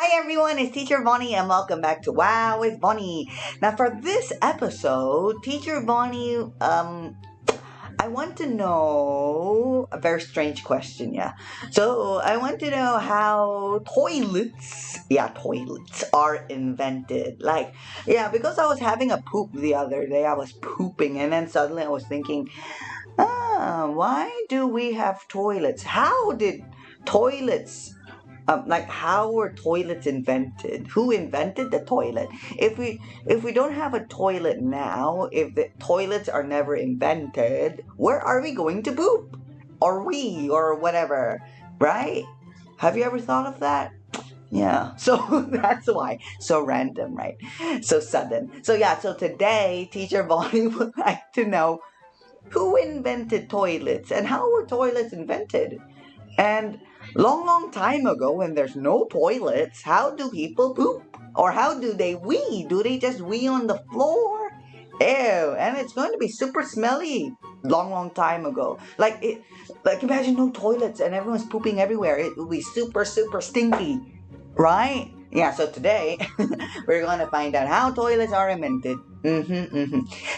Hi everyone, it's Teacher Bonnie and welcome back to Wow with Bonnie. Now for this episode, Teacher Bonnie, I want to know a very strange question, yeah. So I want to know how toilets are invented. Because I was having a poop the other day, I was pooping and then suddenly I was thinking, why do we have toilets? How did toilets how were toilets invented? Who invented the toilet? If we don't have a toilet now, if the toilets are never invented, where are we going to poop? Or whatever, right? Have you ever thought of that? Yeah, so that's why. So random, right? So sudden. So today, Teacher Bonnie would like to know who invented toilets and how were toilets invented? And long time ago, when there's no toilets, how do people poop? Or how do they wee? Do they just wee on the floor? Ew, and it's going to be super smelly. Long time ago. Like imagine no toilets and everyone's pooping everywhere. It will be super stinky, right? Yeah, so today we're going to find out how toilets are invented.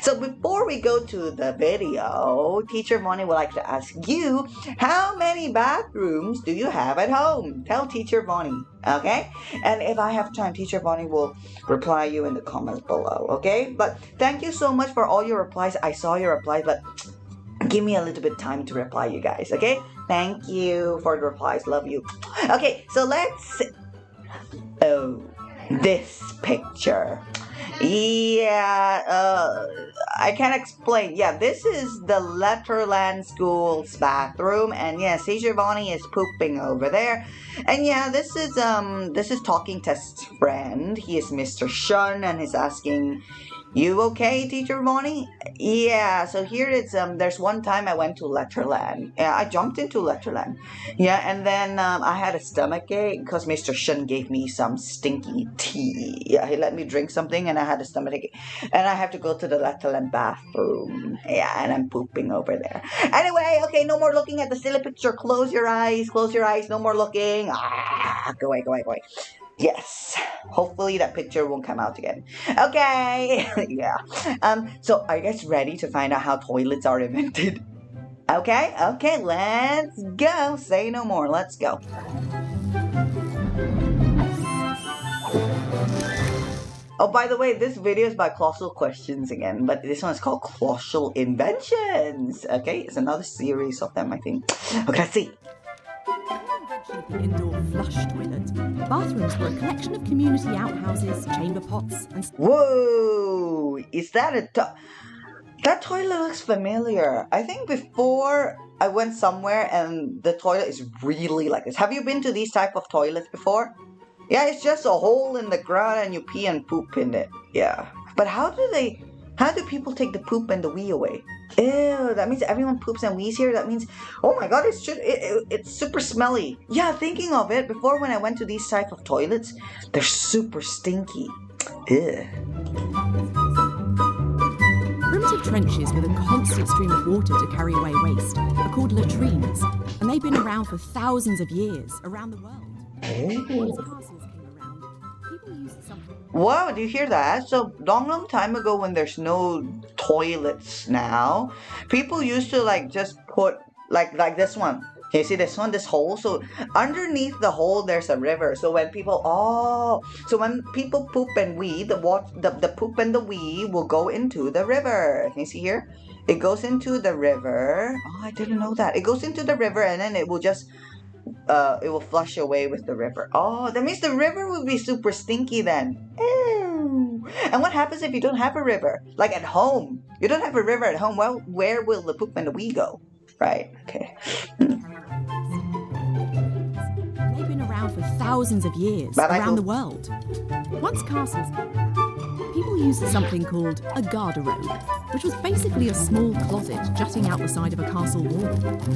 So before we go to the video, Teacher Bonnie would like to ask you, how many bathrooms do you have at home? Tell Teacher Bonnie, okay? And if I have time, Teacher Bonnie will reply you in the comments below, okay? But thank you so much for all your replies. I saw your replies, but give me a little bit of time to reply you guys, okay? Thank you for the replies. Love you. Okay, so let's... Oh, this picture. Yeah, I can't explain. Yeah, this is the Letterland School's bathroom, and yes, Teacher Bonnie is pooping over there. And yeah, this is Talking Test's friend. He is Mr. Shun, and he's asking, "You okay, Teacher Bonnie?" Yeah, so here it's, there's one time I went to Letterland. Yeah, I jumped into Letterland. Yeah, and then I had a stomach ache because Mr. Shun gave me some stinky tea. Yeah, he let me drink something and I had a stomach ache. And I have to go to the Letterland bathroom. Yeah, and I'm pooping over there. Anyway, okay, no more looking at the silly picture. Close your eyes, no more looking. Go away. Yes. Hopefully that picture won't come out again. Okay. Yeah. So are you guys ready to find out how toilets are invented? Okay, let's go. Say no more. Let's go. Oh, by the way, this video is by Colossal Questions again, but this one is called Colossal Inventions. Okay, it's another series of them, I think. Okay, let's see. The indoor flush toilet. Bathrooms were a collection of community outhouses, chamber pots, and... Whoa! Is that that toilet looks familiar. I think before I went somewhere and the toilet is really like this. Have you been to these type of toilets before? Yeah, it's just a hole in the ground and you pee and poop in it. Yeah. But how do people take the poop and the wee away? Ew, that means everyone poops and wees here. That means, oh my god, it's super smelly. Yeah, thinking of it, before when I went to these type of toilets, they're super stinky. Ew. Primitive trenches with a constant stream of water to carry away waste are called latrines, and they've been around for thousands of years around the world. Once castles came around, people used something... Wow, do you hear that? So long time ago when there's no toilets now, people used to just put like this one. Can you see this one, this hole? So underneath the hole there's a river. So when people poop and wee, the poop and the wee will go into the river. Can you see here? It goes into the river. Oh, I didn't know that. It goes into the river and then it will just it will flush away with the river. Oh, that means the river will be super stinky then. Ew. And what happens if you don't have a river? Like at home. You don't have a river at home. Well, where will the poop and the wee go? Right, okay. They've been around for thousands of years around the world. Once castles came around, people used something called a garderobe, which was basically a small closet jutting out the side of a castle wall.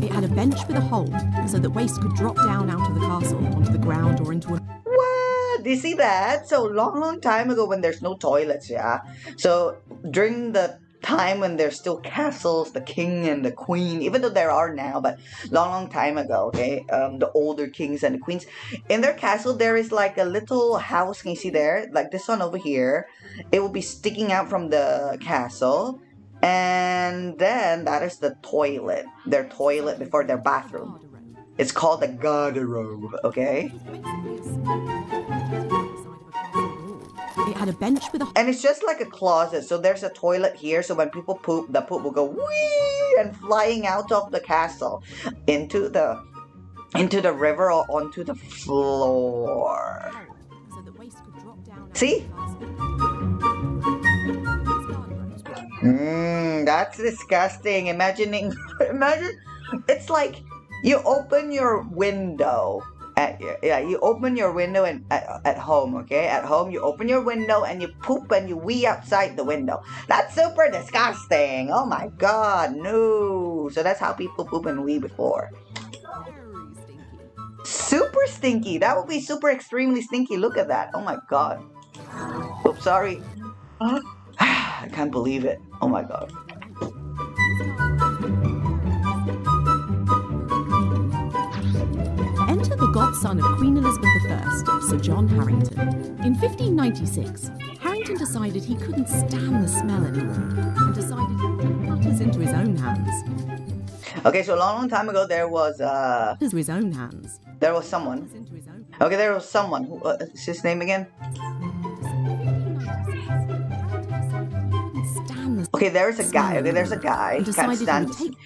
It had a bench with a hole so that waste could drop down out of the castle onto the ground or into a... What? Do you see that? So long time ago when there's no toilets, yeah? So during the time when there's still castles, the king and the queen, even though there are now, but long time ago, okay, the older kings and the queens, in their castle there is like a little house. Can you see there, like this one over here? It will be sticking out from the castle, and then that is the toilet, their toilet before their bathroom. It's called the garderobe, okay? It had a bench with a... And it's just like a closet. So there's a toilet here. So when people poop, the poop will go whee and flying out of the castle into the river or onto the floor. So that waste could drop down. See? That's disgusting. Imagine, it's like you open your window. You open your window at home, okay? At home, you open your window and you poop and you wee outside the window. That's super disgusting. Oh my God, no. So that's how people poop and wee before. Very stinky. Super stinky. That would be super extremely stinky. Look at that. Oh my God. Oops, sorry. I can't believe it. Oh my God. Enter the godson of Queen Elizabeth I, Sir John Harrington. In 1596, Harrington decided he couldn't stand the smell anymore and decided to put matters into his own hands. Okay, so a long time ago there was Into his own hands. there was someone. Into his own Okay, there was someone. What's his name again? Okay, there's a guy. Okay, there's a guy.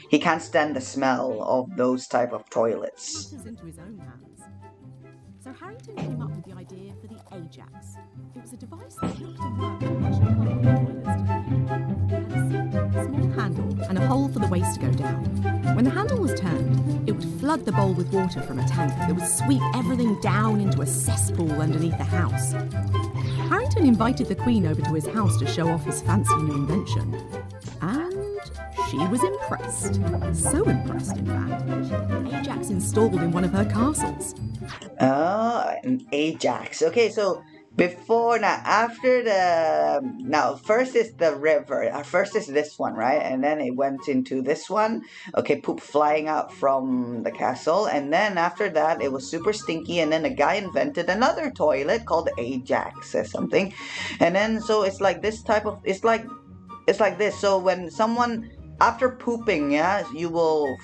He can't stand the smell of those type of toilets. Into his own hands. So Harrington came up with the idea for the Ajax. It was a device that looked and worked much like toilets. It had a seat, small handle, and a hole for the waste to go down. When the handle was turned, it would flood the bowl with water from a tank that would sweep everything down into a cesspool underneath the house. Harrington invited the Queen over to his house to show off his fancy new invention. And she was impressed. So impressed, in fact, she had an Ajax installed in one of her castles. Oh, an Ajax. Okay, so first is the river. First is this one, right? And then it went into this one. Okay, poop flying out from the castle. And then after that, it was super stinky. And then a guy invented another toilet called the Ajax or something. And then, so it's like this type of, it's like this. So when someone, after pooping, you will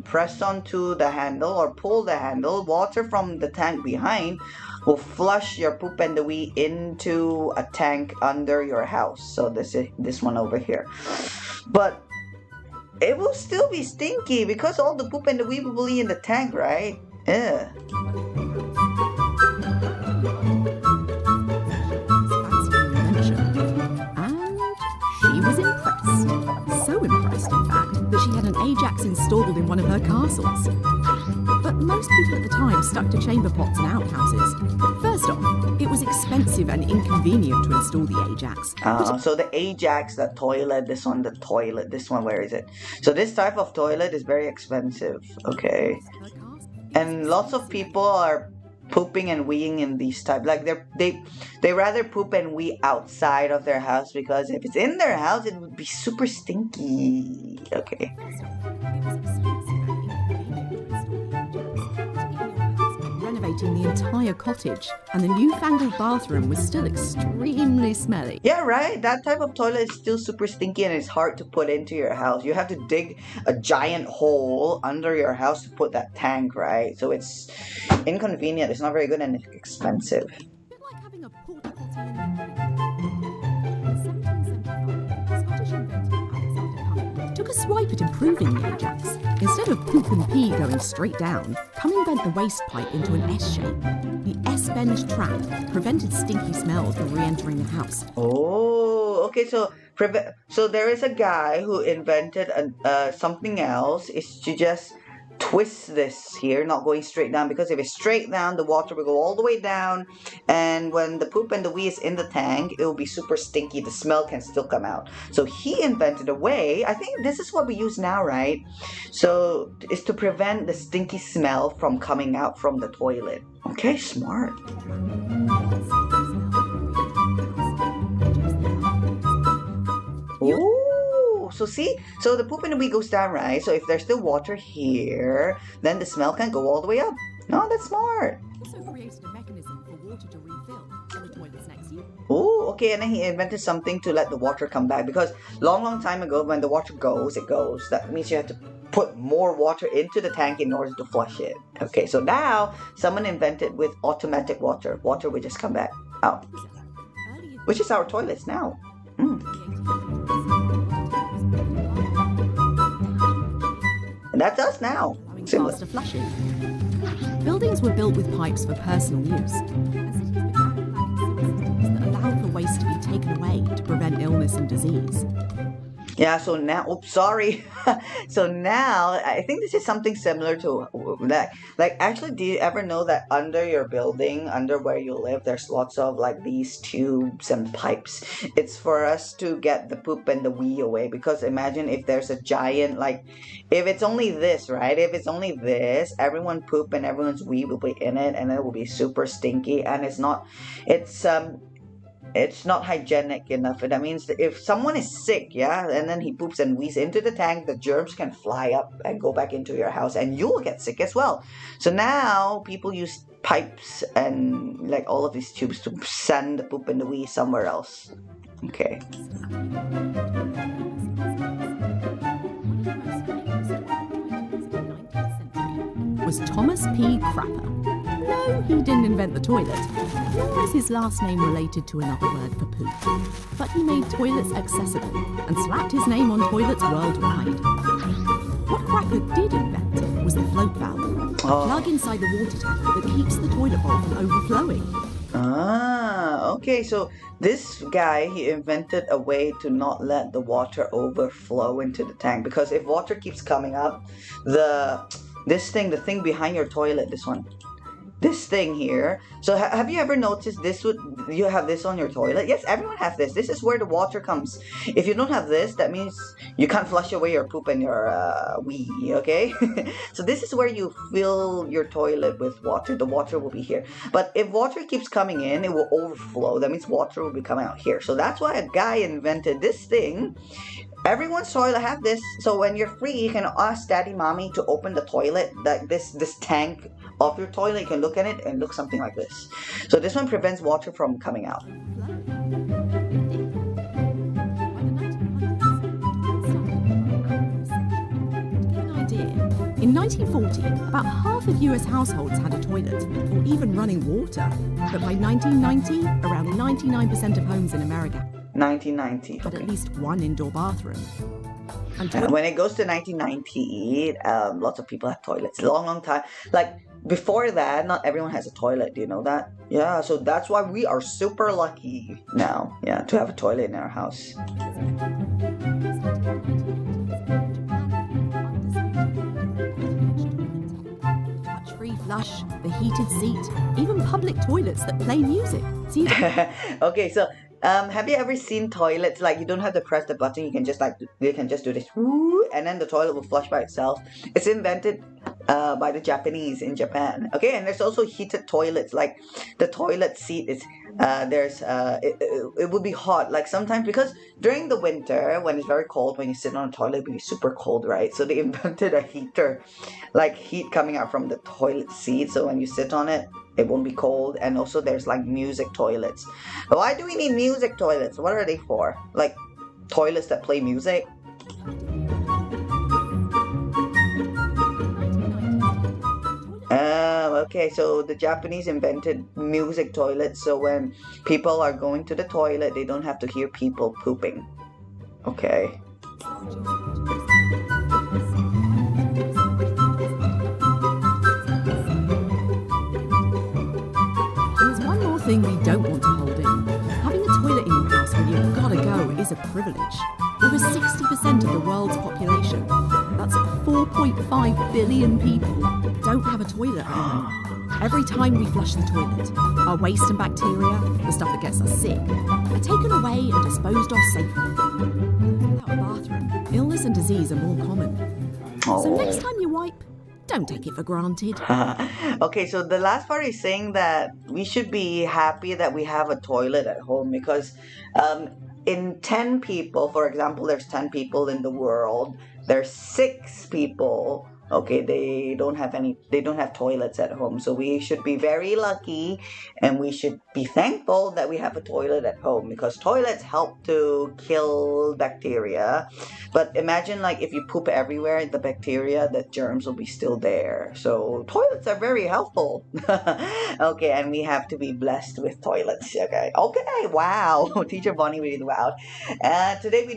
press onto the handle or pull the handle. Water from the tank behind will flush your poop and the wee into a tank under your house. So this is this one over here. But it will still be stinky because all the poop and the wee will be in the tank, right? Ugh. She was impressed. So impressed, in fact, that she had an Ajax installed in one of her castles. But most people at the time stuck to chamber pots and outhouses. First off, it was expensive and inconvenient to install the Ajax. So the Ajax, the toilet, this one, the toilet, this one, where is it? So this type of toilet is very expensive, okay? And lots of people are pooping and weeing in these type, like they rather poop and wee outside of their house, because if it's in their house it would be super stinky. Okay. Renovating the entire cottage, and the newfangled bathroom was still extremely smelly. Yeah, right? That type of toilet is still super stinky and it's hard to put into your house. You have to dig a giant hole under your house to put that tank, right? So it's inconvenient, it's not very good, and it's expensive. A bit like having a porta potty in 1775, Scottish inventor Alexander Cumming took a swipe at improving the Ajax. Instead of poop and pee going straight down, Cumming bent the waste pipe into an S shape. The S-bend trap prevented stinky smells from re-entering the house. Oh, okay, so there is a guy who invented something else. Is to just twist this here, not going straight down, because if it's straight down, the water will go all the way down, and when the poop and the wee is in the tank, it will be super stinky. The smell can still come out. So he invented a way, I think this is what we use now, right? So it's to prevent the stinky smell from coming out from the toilet. Okay, smart. You'll So see, so the poop and the wee goes down, right? So if there's still water here, then the smell can go all the way up. No, that's smart. Also created a mechanism for water to refill in the toilets next to you. Oh, okay. And then he invented something to let the water come back, because long time ago, when the water goes, it goes. That means you have to put more water into the tank in order to flush it. Okay, so now someone invented with automatic water. Water will just come back out, which is our toilets now. And that's us now. Faster flushing. Buildings were built with pipes for personal use, and cities began planning systems that allowed for waste to be taken away to prevent illness and disease. Yeah, so now, oops, sorry. So now, I think this is something similar to that. Like, actually, do you ever know that under your building, under where you live, there's lots of like these tubes and pipes? It's for us to get the poop and the wee away, because imagine if there's a giant, like, if it's only this, right? If it's only this, everyone poop and everyone's wee will be in it, and it will be super stinky, and it's not hygienic enough. That means that if someone is sick, yeah, and then he poops and wheezes into the tank, the germs can fly up and go back into your house, and you'll get sick as well. So now people use pipes and like all of these tubes to send the poop and the wee somewhere else. Okay. Was Thomas P. Crapper. No, he didn't invent the toilet, nor is his last name related to another word for poop. But he made toilets accessible and slapped his name on toilets worldwide. What Crapper did invent was the float valve, a plug inside the water tank that keeps the toilet bowl from overflowing. Ah, okay, so this guy, he invented a way to not let the water overflow into the tank, because if water keeps coming up, the thing behind your toilet, this thing here. So have you ever noticed you have this on your toilet? Yes, everyone has this. This is where the water comes. If you don't have this, that means you can't flush away your poop and your wee, okay? So this is where you fill your toilet with water. The water will be here. But if water keeps coming in, it will overflow. That means water will be coming out here. So that's why a guy invented this thing. Everyone's toilet have this, so when you're free, you can ask daddy, mommy to open the toilet, like this tank of your toilet. You can look at it and look something like this. So this one prevents water from coming out. In 1940, about half of US households had a toilet, or even running water. But by 1990, around 99% of homes in America 1990 had at least one indoor bathroom. And when it goes to 1990, lots of people have toilets. Long time. Like, before that, not everyone has a toilet. Do you know that? Yeah, so that's why we are super lucky now, yeah, to have a toilet in our house. Touch-free flush, the heated seat, even public toilets that play music. See? Okay, so have you ever seen toilets like you don't have to press the button, you can just do this, and then the toilet will flush by itself? It's invented by the Japanese in Japan. Okay, and there's also heated toilets. Like the toilet seat is it would be hot. Like sometimes, because during the winter when it's very cold, when you sit on a toilet, it would be super cold, right? So they invented a heater, like heat coming out from the toilet seat. So when you sit on it, it won't be cold. And also there's like music toilets. Why do we need music toilets? What are they for? Like toilets that play music? Okay, so the Japanese invented music toilets, so when people are going to the toilet, they don't have to hear people pooping. Okay. There's one more thing we don't want to hold in. Having a toilet in your house when you've gotta go is a privilege. Over 60% of the world's population, that's 4.5 billion people, don't have a toilet at home. Every time we flush the toilet, our waste and bacteria, the stuff that gets us sick, are taken away and disposed of safely. Without a bathroom, illness and disease are more common. So next time you wipe, don't take it for granted. Okay, so the last part is saying that we should be happy that we have a toilet at home, because in 10 people, for example, there's 10 people in the world, there's 6 people, okay, they don't have toilets at home. So we should be very lucky, and we should be thankful that we have a toilet at home, because toilets help to kill bacteria. But imagine, like, if you poop everywhere, the bacteria, the germs will be still there. So toilets are very helpful. Okay, and we have to be blessed with toilets. Okay, wow. Teacher Bonnie really wowed. Today we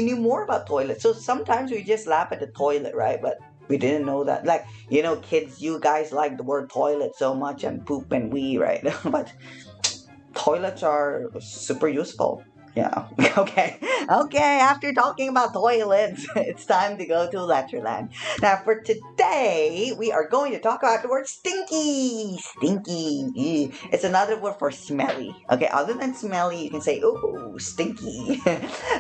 knew more about toilets. So sometimes we just laugh at the toilet, right? But we didn't know that. Like, kids, you guys like the word toilet so much, and poop and wee, right? But toilets are super useful. Yeah. Okay. After talking about toilets, it's time to go to Letterland. Now, for today, we are going to talk about the word stinky. Stinky. It's another word for smelly. Okay, other than smelly, you can say, ooh, stinky.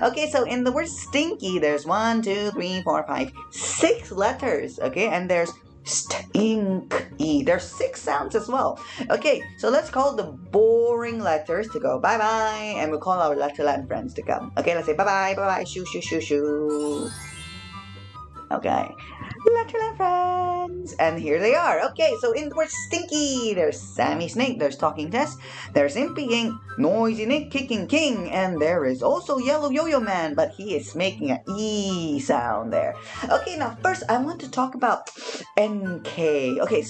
Okay, so in the word stinky, there's 1, 2, 3, 4, 5, 6 letters. Okay, and there's stinky. There's 6 sounds as well. Okay, so let's call the boring letters to go bye-bye, and we'll call our Letterland friends to come. Okay, let's say bye-bye, bye-bye, shoo, shoo, shoo, shoo. Okay, Letterland friends, and here they are. Okay, so in the word stinky, there's Sammy Snake, there's Talking Tess, there's Impy Ink, Noisy Nick, Kicking King, and there is also Yellow Yo-Yo Man, but he is making an E sound there. Okay, now first I want to talk about NK. Okay,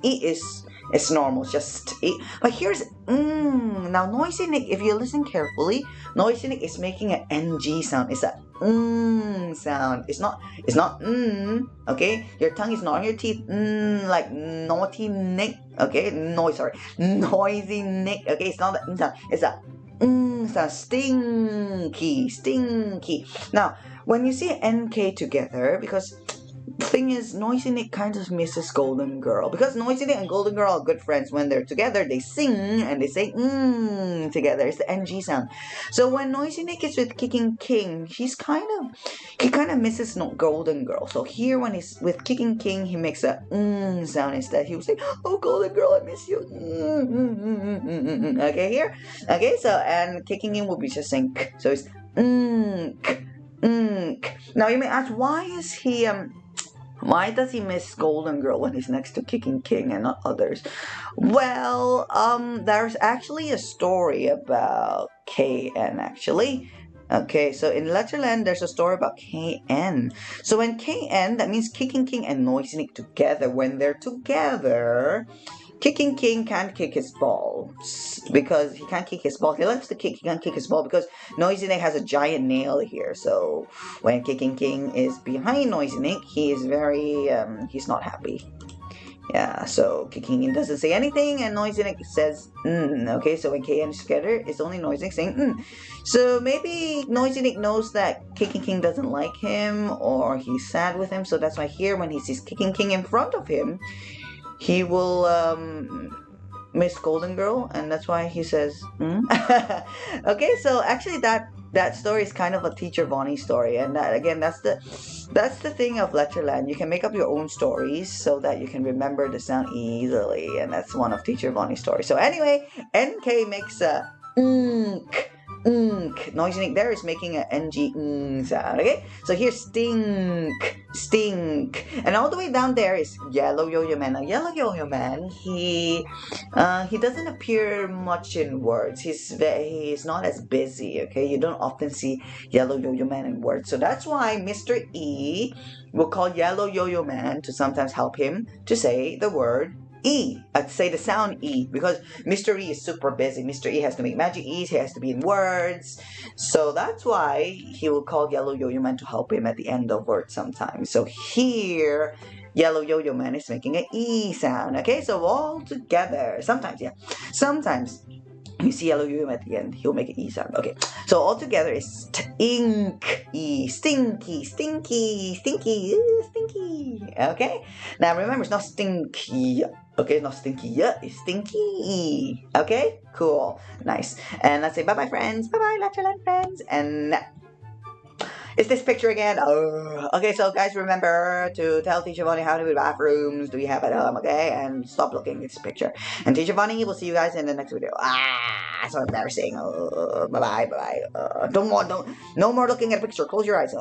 E is normal, just E. But here's now Noisy Nick, if you listen carefully, Noisy Nick is making an NG sound. It's a sound. It's not okay? Your tongue is not on your teeth. Like naughty Nick. Okay? Noisy Nick. Okay? It's not the sound. It's a sound. Stinky. Now, when you see NK together, because the thing is, Noisy Nick kind of misses Golden Girl, because Noisy Nick and Golden Girl are good friends. When they're together, they sing and they say together. It's the NG sound. So when Noisy Nick is with Kicking King, he kind of misses Golden Girl. So here, when he's with Kicking King, he makes a sound instead. He will say, "Oh, Golden Girl, I miss you." Okay, here. Okay, so and Kicking King will be just saying k. So it's Now you may ask, why does he miss Golden Girl when he's next to Kicking King and not others? Well, there's actually a story about KN, actually. Okay, so in Letterland, there's a story about KN. So when KN, that means Kicking King and Noisy Nick together. When they're together, Kicking King can't kick his ball, because he can't kick his ball. He loves to kick, he can't kick his ball because Noisy Nick has a giant nail here. So when Kicking King is behind Noisy Nick, he is very, he's not happy. Yeah, so Kicking King doesn't say anything, and Noisy Nick says, Okay, so when KN is together, it's only Noisy Nick saying, So maybe Noisy Nick knows that Kicking King doesn't like him, or he's sad with him. So that's why here, when he sees Kicking King in front of him, he will miss Golden Girl, and that's why he says, Okay, so actually that story is kind of a Teacher Bonnie story, and that, again, that's the thing of Letterland. You can make up your own stories so that you can remember the sound easily, and that's one of Teacher Bonnie's stories. So anyway, NK makes a Noisy Nick there is making an NG sound. Okay, so here's stink, and all the way down there is Yellow Yo-Yo Man. Now Yellow Yo-Yo Man, he doesn't appear much in words. He's not as busy. Okay, you don't often see Yellow Yo-Yo Man in words. So that's why Mr. E will call Yellow Yo-Yo Man to sometimes help him to say the word E. I'd say the sound E, because Mr. E is super busy. Mr. E has to make magic E's, he has to be in words. So that's why he will call Yellow Yo-Yo Man to help him at the end of words sometimes. So here, Yellow Yo-Yo Man is making an E sound. Okay, so all together. Sometimes you see Yellow Yo-Yo at the end, he'll make an E sound. Okay, so all together is stinky, stinky. Okay, now remember, it's not stinky. Okay, not stinky, it's stinky. Okay, cool, nice. And let's say bye-bye, friends. Bye-bye, Letterland friends. And Is this picture again? Oh. Okay, so guys, remember to tell Teacher Bonnie how to do bathrooms. Do you have at home? Okay, and stop looking at this picture. And Teacher Bonnie, we'll see you guys in the next video. So embarrassing. Bye bye. No more looking at a picture. Close your eyes.